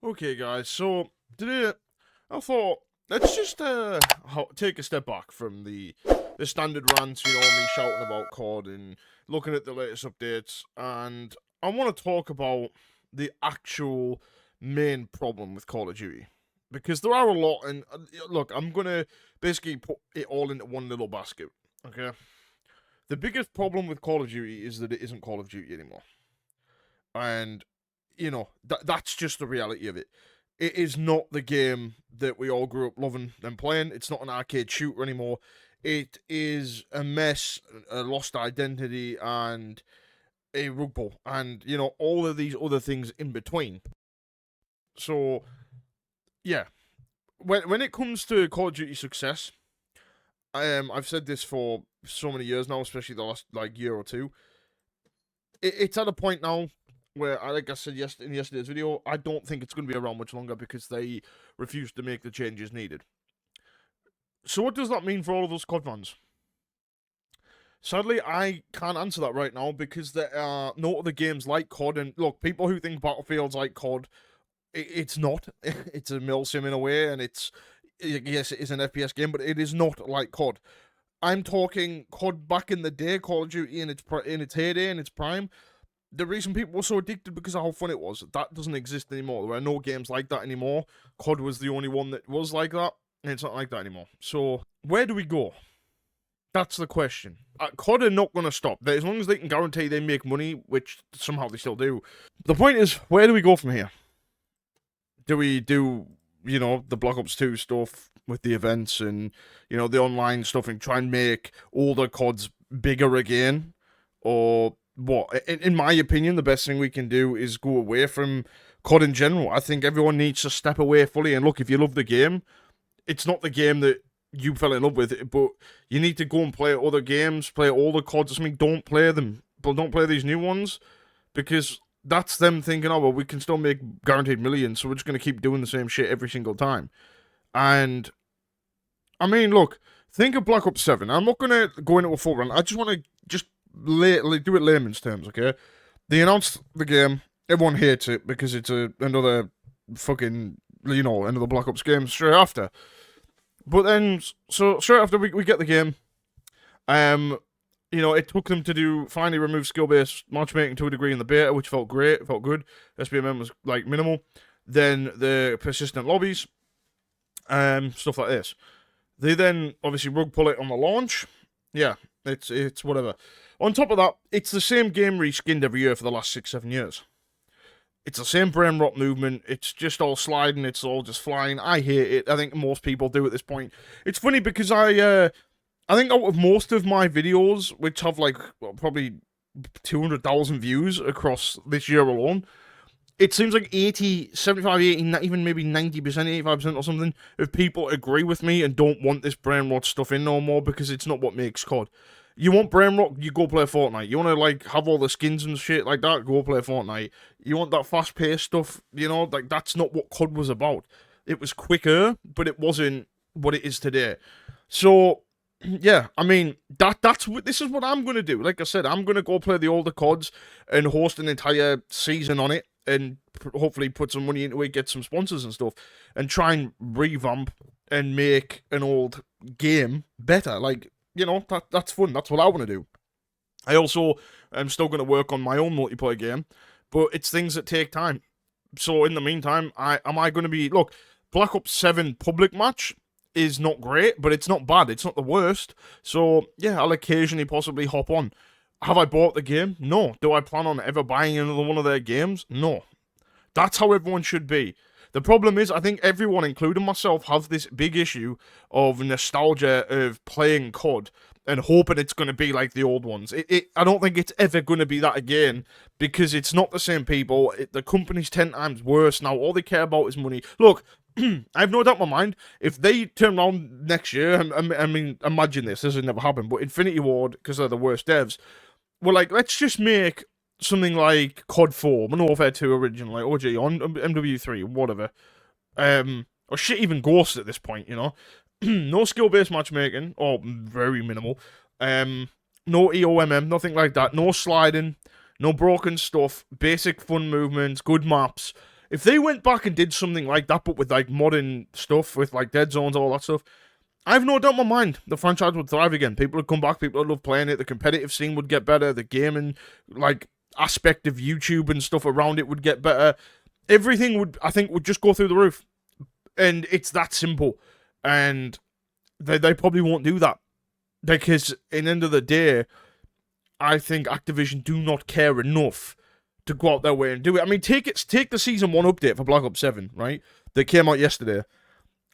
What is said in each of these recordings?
Okay, guys, so today I thought let's just take a step back from the standard rants, me shouting about COD and looking at the latest updates, and I want to talk about the actual main problem with Call of Duty. Because there are a lot, and look, I'm gonna basically put it all into one little basket, okay? The biggest problem with Call of Duty is that it isn't Call of Duty anymore. And that's just the reality of it. It is not the game that we all grew up loving and playing. It's not an arcade shooter anymore. It is a mess, a lost identity, and a rug pull, and all of these other things in between. So yeah, when it comes to Call of Duty success, I've said this for so many years now, especially the last year or two. It's at a point now where, like I said in yesterday's video, I don't think it's going to be around much longer because they refuse to make the changes needed. So what does that mean for all of those COD fans? Sadly, I can't answer that right now because there are no other games like COD. And look, people who think Battlefield's like COD, it's not. It's a mill sim in a way, and yes, it is an FPS game, but it is not like COD. I'm talking COD back in the day, Call of Duty in its heyday, in its prime. The reason people were so addicted because of how fun it was. That doesn't exist anymore. There are no games like that anymore. COD was the only one that was like that, and it's not like that anymore. So, where do we go? That's the question. COD are not going to stop. As long as they can guarantee they make money, which somehow they still do. The point is, where do we go from here? Do we do, the Black Ops 2 stuff with the events and, the online stuff and try and make older CODs bigger again? Or what? In my opinion, the best thing we can do is go away from COD in general. I think everyone needs to step away fully. And look, if you love the game, it's not the game that you fell in love with, but you need to go and play other games, play all the CODs or something. Don't play them, but don't play these new ones, because that's them thinking, oh, well, we can still make guaranteed millions, so we're just going to keep doing the same shit every single time. And, I mean, look, think of Black Ops 7. I'm not going to go into a full run. I just want to do it layman's terms, okay? They announced the game. Everyone hates it because it's another fucking, another Black Ops game straight after. But then, so straight after we get the game, it took them to finally remove skill-based matchmaking to a degree in the beta, which felt great, felt good. SBMM was, minimal. Then the persistent lobbies, stuff like this. They then, obviously, rug pull it on the launch. Yeah, it's whatever. On top of that, it's the same game reskinned every year for the last 6-7 years. It's the same brain rot movement. It's just all sliding. It's all just flying. I hate it. I think most people do at this point. It's funny because I think out of most of my videos, which have probably 200,000 views across this year alone, it seems like 75, 80, even maybe 90%, 85% or something of people agree with me and don't want this brain rot stuff in no more because it's not what makes COD. You want brain rot, you go play Fortnite. You want to have all the skins and shit like that, go play Fortnite. You want that fast-paced stuff, that's not what COD was about. It was quicker, but it wasn't what it is today. So, yeah, I mean, this is what I'm going to do. Like I said, I'm going to go play the older CODs and host an entire season on it and hopefully put some money into it, get some sponsors and stuff, and try and revamp and make an old game better. That's fun. That's what I want to do. I also am still going to work on my own multiplayer game, but it's things that take time. So in the meantime, look, Black Ops 7 public match is not great, but it's not bad. It's not the worst. So yeah, I'll occasionally possibly hop on. Have I bought the game? No. Do I plan on ever buying another one of their games? No. That's how everyone should be. The problem is, I think everyone, including myself, have this big issue of nostalgia of playing COD and hoping it's going to be like the old ones. I don't think it's ever going to be that again because it's not the same people. The company's 10 times worse now. All they care about is money. Look, I have no doubt in my mind, if they turn around next year, I mean, imagine this has never happened, but Infinity Ward, because they're the worst devs, were like, let's just make something like COD 4, Modern Warfare 2 original, like OG, on MW3, whatever. Or shit, even Ghost at this point, No skill-based matchmaking, or very minimal. No EOMM, nothing like that. No sliding, no broken stuff, basic fun movements, good maps. If they went back and did something like that, but with like modern stuff, with like dead zones, all that stuff, I have no doubt in my mind the franchise would thrive again. People would come back, people would love playing it, the competitive scene would get better, the gaming like aspect of YouTube and stuff around it would get better. Everything would, I think, would just go through the roof. And it's that simple. And they probably won't do that. Because in the end of the day, I think Activision do not care enough to go out their way and do it. I mean, take the Season 1 update for Black Ops 7, right? That came out yesterday.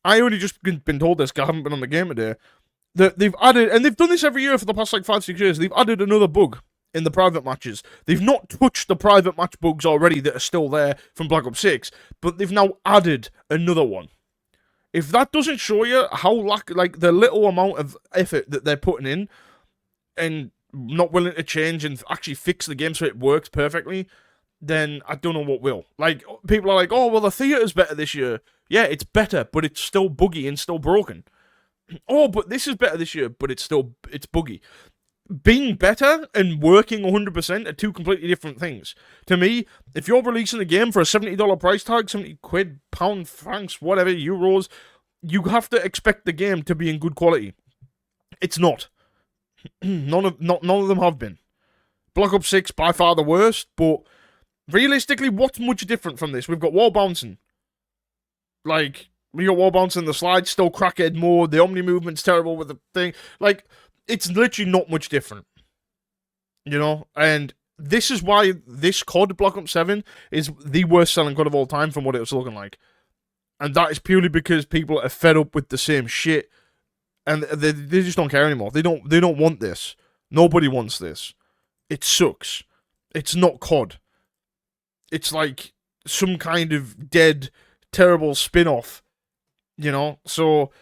I only just been told this because I haven't been on the game today. That they've added, and they've done this every year for the past like 5-6 years, they've added another bug in the private matches. They've not touched the private match bugs already that are still there from Black Ops 6, but they've now added another one. If that doesn't show you how like the little amount of effort that they're putting in and not willing to change and actually fix the game so it works perfectly, then I don't know what will. Like, people are like, oh, well, the theater's better this year. Yeah, it's better, but it's still buggy and still broken. Oh, but this is better this year, but it's buggy. Being better and working 100% are two completely different things. To me, if you're releasing a game for a $70 price tag, 70 quid, pound, francs, whatever, euros, you have to expect the game to be in good quality. It's not. None of them have been. Black Ops 6, by far the worst, but realistically, what's much different from this? We've got wall bouncing. Like, we got wall bouncing, the slide's still crackhead mode, the Omni movement's terrible with the thing. Like, it's literally not much different. You know? And this is why this COD, Black Ops 7, is the worst selling COD of all time from what it was looking like. And that is purely because people are fed up with the same shit. And they just don't care anymore. They don't want this. Nobody wants this. It sucks. It's not COD. It's like some kind of dead, terrible spin-off. You know? So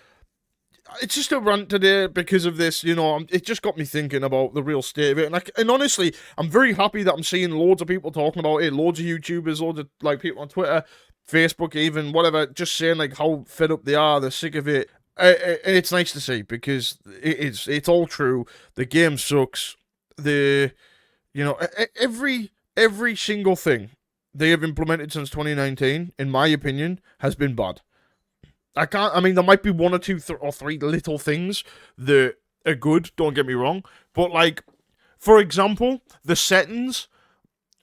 it's just a rant today because of this, you know. It just got me thinking about the real state of it. And honestly, I'm very happy that I'm seeing loads of people talking about it, loads of YouTubers, loads of like people on Twitter, Facebook even, whatever, just saying like how fed up they are, they're sick of it. It's nice to see because it's all true. The game sucks. Every single thing they have implemented since 2019, in my opinion, has been bad. There might be one or two or three little things that are good, don't get me wrong. But, like, for example, the settings,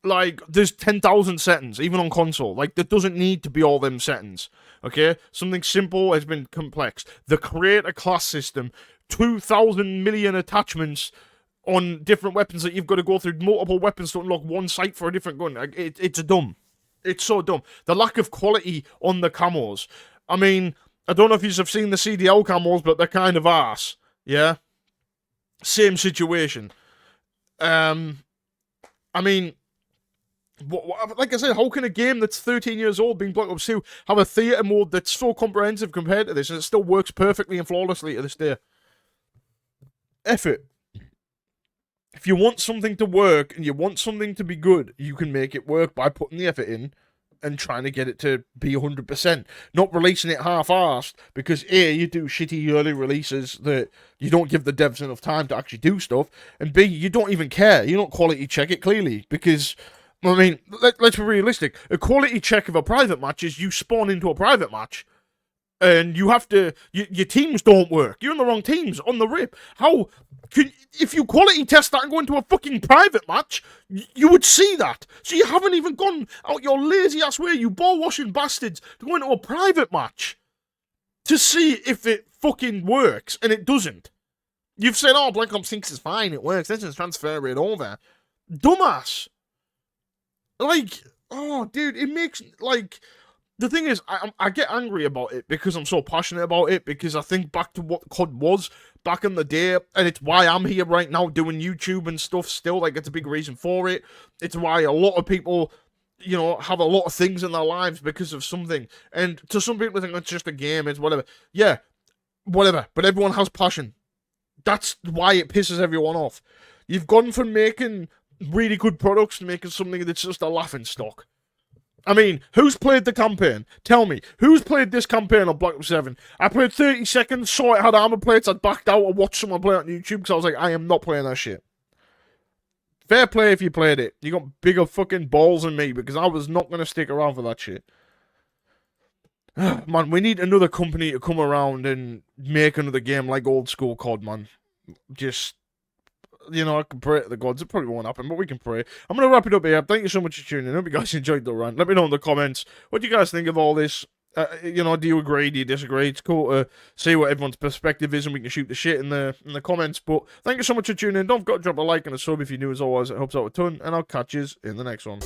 like, there's 10,000 settings, even on console. Like, there doesn't need to be all them settings, okay? Something simple has been complex. The creator class system, 2,000 million attachments on different weapons that you've got to go through multiple weapons to unlock one sight for a different gun. Like, it's dumb. It's so dumb. The lack of quality on the camos. I mean, I don't know if you have seen the CDL camos, but they're kind of arse. Yeah? Same situation. I mean, like I said, how can a game that's 13 years old, being Black Ops 2, have a theater mode that's so comprehensive compared to this, and it still works perfectly and flawlessly to this day? Effort. If you want something to work, and you want something to be good, you can make it work by putting the effort in and trying to get it to be 100%. Not releasing it half-arsed, because A, you do shitty early releases that you don't give the devs enough time to actually do stuff, and B, you don't even care. You don't quality check it clearly, because, I mean, let's be realistic. A quality check of a private match is you spawn into a private match, and you have to, your teams don't work. You're in the wrong teams, on the rip. How, if you quality test that and go into a fucking private match, you would see that. So you haven't even gone out your lazy ass way, you ball-washing bastards, to go into a private match to see if it fucking works, and it doesn't. You've said, oh, Black Ops 6 is fine, it works, let's just transfer it over. Dumbass. Like, oh, dude, it makes, like, the thing is, I get angry about it because I'm so passionate about it, because I think back to what COD was back in the day, and it's why I'm here right now doing YouTube and stuff still. Like, it's a big reason for it. It's why a lot of people, you know, have a lot of things in their lives because of something. And to some people, think it's just a game, it's whatever. Yeah, whatever. But everyone has passion. That's why it pisses everyone off. You've gone from making really good products to making something that's just a laughing stock. I mean, who's played the campaign? Tell me. Who's played this campaign on Black Ops 7? I played 30 seconds, saw it had armor plates, I backed out, I watched someone play it on YouTube because I was like, I am not playing that shit. Fair play if you played it. You got bigger fucking balls than me, because I was not going to stick around for that shit. Man, we need another company to come around and make another game like old school COD, man. Just, I can pray to the gods. It probably won't happen, but we can pray. I'm going to wrap it up here. Thank you so much for tuning in. I hope you guys enjoyed the rant. Let me know in the comments what do you guys think of all this. Do you agree? Do you disagree? It's cool to see what everyone's perspective is, and we can shoot the shit in the comments. But thank you so much for tuning in. Don't forget to drop a like and a sub if you're new as always. It helps out a ton, and I'll catch you in the next one.